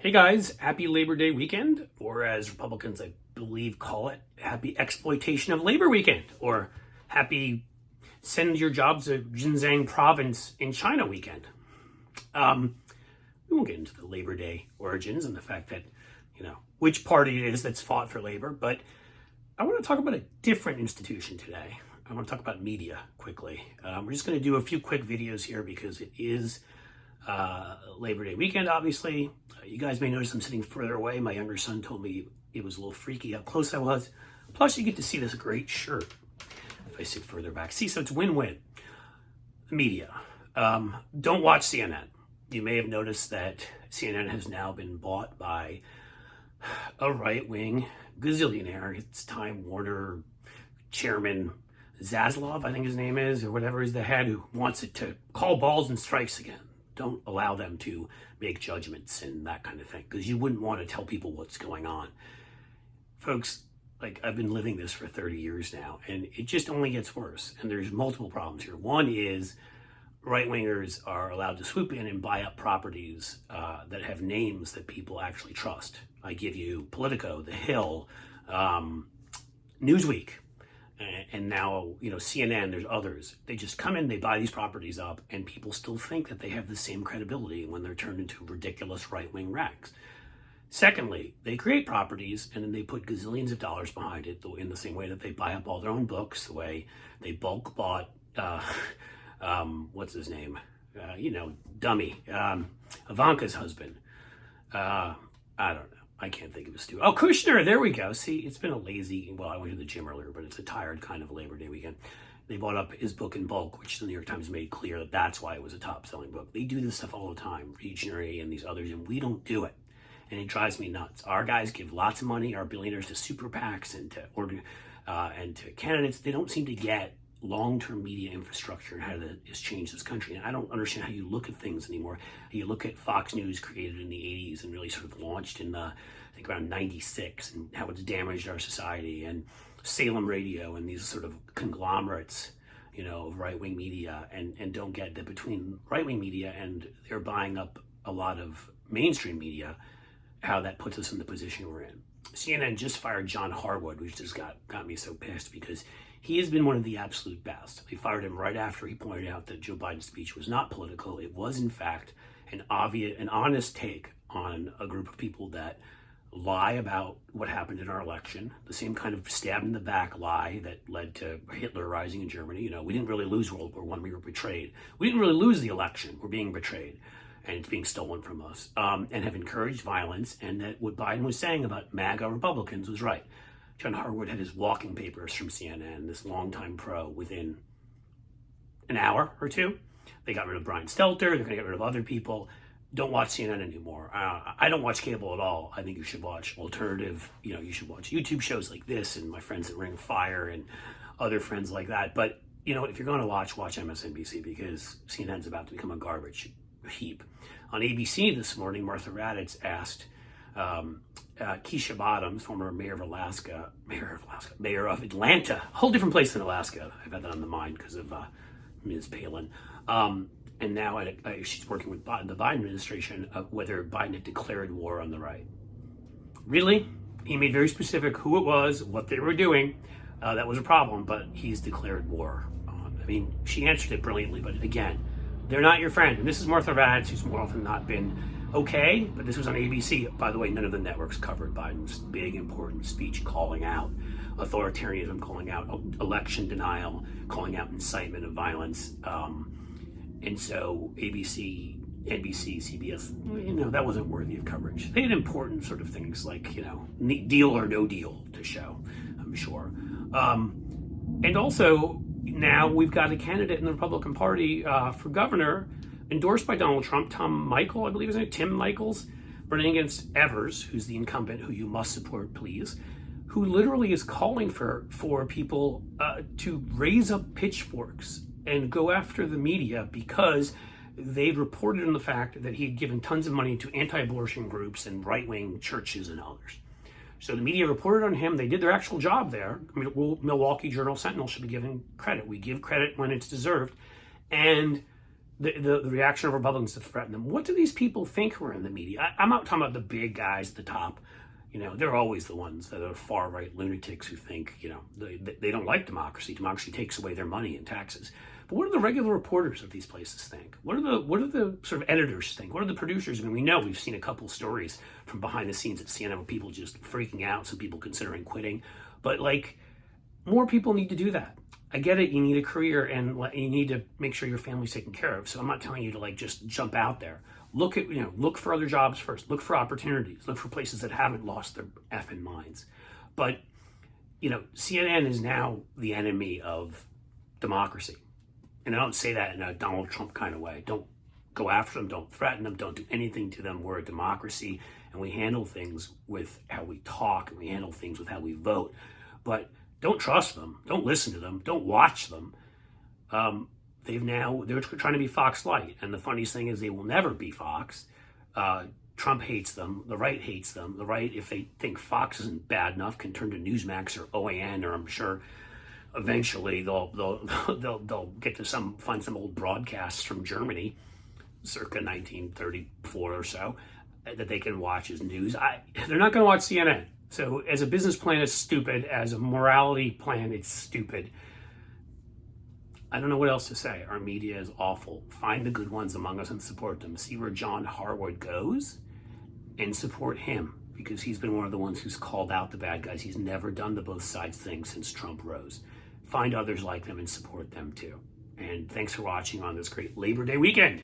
Hey guys, happy Labor Day weekend, or as Republicans I believe call it, happy exploitation of labor weekend, or happy send your jobs to Xinjiang province in China weekend. We won't get into the Labor Day origins and the fact that, which party it is that's fought for labor, but I want to talk about a different institution today. I want to talk about media quickly. We're just going to do a few quick videos here because it is Labor Day weekend, obviously. You guys may notice I'm sitting further away. My younger son told me it was a little freaky how close I was. Plus, you get to see this great shirt if I sit further back. See, so it's win-win. The media. Don't watch CNN. You may have noticed that CNN has now been bought by a right-wing gazillionaire. It's Time Warner chairman Zaslav, I think his name is, or whatever is the head, who wants it to call balls and strikes again. Don't allow them to make judgments and that kind of thing, because you wouldn't want to tell people what's going on. Folks, I've been living this for 30 years now, and it just only gets worse. And there's multiple problems here. One is right-wingers are allowed to swoop in and buy up properties that have names that people actually trust. I give you Politico, The Hill, Newsweek, and now, CNN, there's others. They just come in, they buy these properties up, and people still think that they have the same credibility when they're turned into ridiculous right-wing rags. Secondly, they create properties, and then they put gazillions of dollars behind it in the same way that they buy up all their own books, the way they bulk bought, what's his name? Dummy, Ivanka's husband. I don't know. I can't think of his stupid. Oh, Kushner, there we go. See, it's been a lazy, I went to the gym earlier, but it's a tired kind of Labor Day weekend. They bought up his book in bulk, which the New York Times made clear that that's why it was a top-selling book. They do this stuff all the time, Regenry and these others, and we don't do it. And it drives me nuts. Our guys give lots of money, our billionaires, to super PACs and to candidates. They don't seem to get long-term media infrastructure and how that has changed this country. And I don't understand how you look at things anymore. You look at Fox News, created in the 80s and really sort of launched in I think around 96, and how it's damaged our society, and Salem Radio and these sort of conglomerates, of right-wing media, and don't get that between right-wing media and they're buying up a lot of mainstream media, how that puts us in the position we're in. CNN just fired John Harwood, which just got me so pissed, because he has been one of the absolute best. They fired him right after he pointed out that Joe Biden's speech was not political. It was, in fact, an honest take on a group of people that lie about what happened in our election, the same kind of stab in the back lie that led to Hitler rising in Germany. We didn't really lose World War I, we were betrayed. We didn't really lose the election, we're being betrayed, and it's being stolen from us, and have encouraged violence, and that what Biden was saying about MAGA Republicans was right. John Harwood had his walking papers from CNN, this longtime pro, within an hour or two. They got rid of Brian Stelter, they're going to get rid of other people. Don't watch CNN anymore. I don't watch cable at all. I think you should watch alternative, you should watch YouTube shows like this, and my friends at Ring of Fire and other friends like that. But, if you're going to watch MSNBC, because CNN's about to become a garbage heap. On ABC this morning, Martha Raddatz asked Keisha Bottoms, former mayor of Atlanta, a whole different place than Alaska. I've had that on the mind because of Ms. Palin. And now she's working with the Biden administration of whether Biden had declared war on the right. Really? He made very specific who it was, what they were doing. That was a problem, but he's declared war. She answered it brilliantly, but again, they're not your friend. And this is Martha Raddatz, who's more often not been okay, but this was on ABC. By the way, none of the networks covered Biden's big, important speech calling out authoritarianism, calling out election denial, calling out incitement of violence. And so ABC, NBC, CBS, that wasn't worthy of coverage. They had important sort of things like, deal or no deal to show, I'm sure. And also, now we've got a candidate in the Republican Party for governor endorsed by Donald Trump, Tim Michaels, running against Evers, who's the incumbent, who you must support, please, who literally is calling for people to raise up pitchforks and go after the media because they reported on the fact that he had given tons of money to anti-abortion groups and right-wing churches and others. So the media reported on him. They did their actual job there. Milwaukee Journal Sentinel should be given credit. We give credit when it's deserved. And the reaction of Republicans to threaten them. What do these people think who are in the media? I'm not talking about the big guys at the top. They're always the ones that are far-right lunatics who think, they don't like democracy. Democracy takes away their money and taxes. But what do the regular reporters of these places think? What do the sort of editors think? What do the producers? We know we've seen a couple stories from behind the scenes at CNN with people just freaking out, some people considering quitting. But more people need to do that. I get it. You need a career and you need to make sure your family's taken care of. So I'm not telling you to just jump out there. Look for other jobs first. Look for opportunities. Look for places that haven't lost their effing minds. But, CNN is now the enemy of democracy. And I don't say that in a Donald Trump kind of way. Don't go after them. Don't threaten them. Don't do anything to them. We're a democracy and we handle things with how we talk and we handle things with how we vote. But don't trust them. Don't listen to them. Don't watch them. They're trying to be Fox Light. And the funniest thing is they will never be Fox. Trump hates them. The right hates them. The right, if they think Fox isn't bad enough, can turn to Newsmax or OAN, or I'm sure eventually they'll get to find some old broadcasts from Germany, circa 1934 or so, that they can watch as news. They're not going to watch CNN. So as a business plan, it's stupid. As a morality plan, it's stupid. I don't know what else to say. Our media is awful. Find the good ones among us and support them. See where John Harwood goes and support him, because he's been one of the ones who's called out the bad guys. He's never done the both sides thing since Trump rose. Find others like them and support them too. And thanks for watching on this great Labor Day weekend.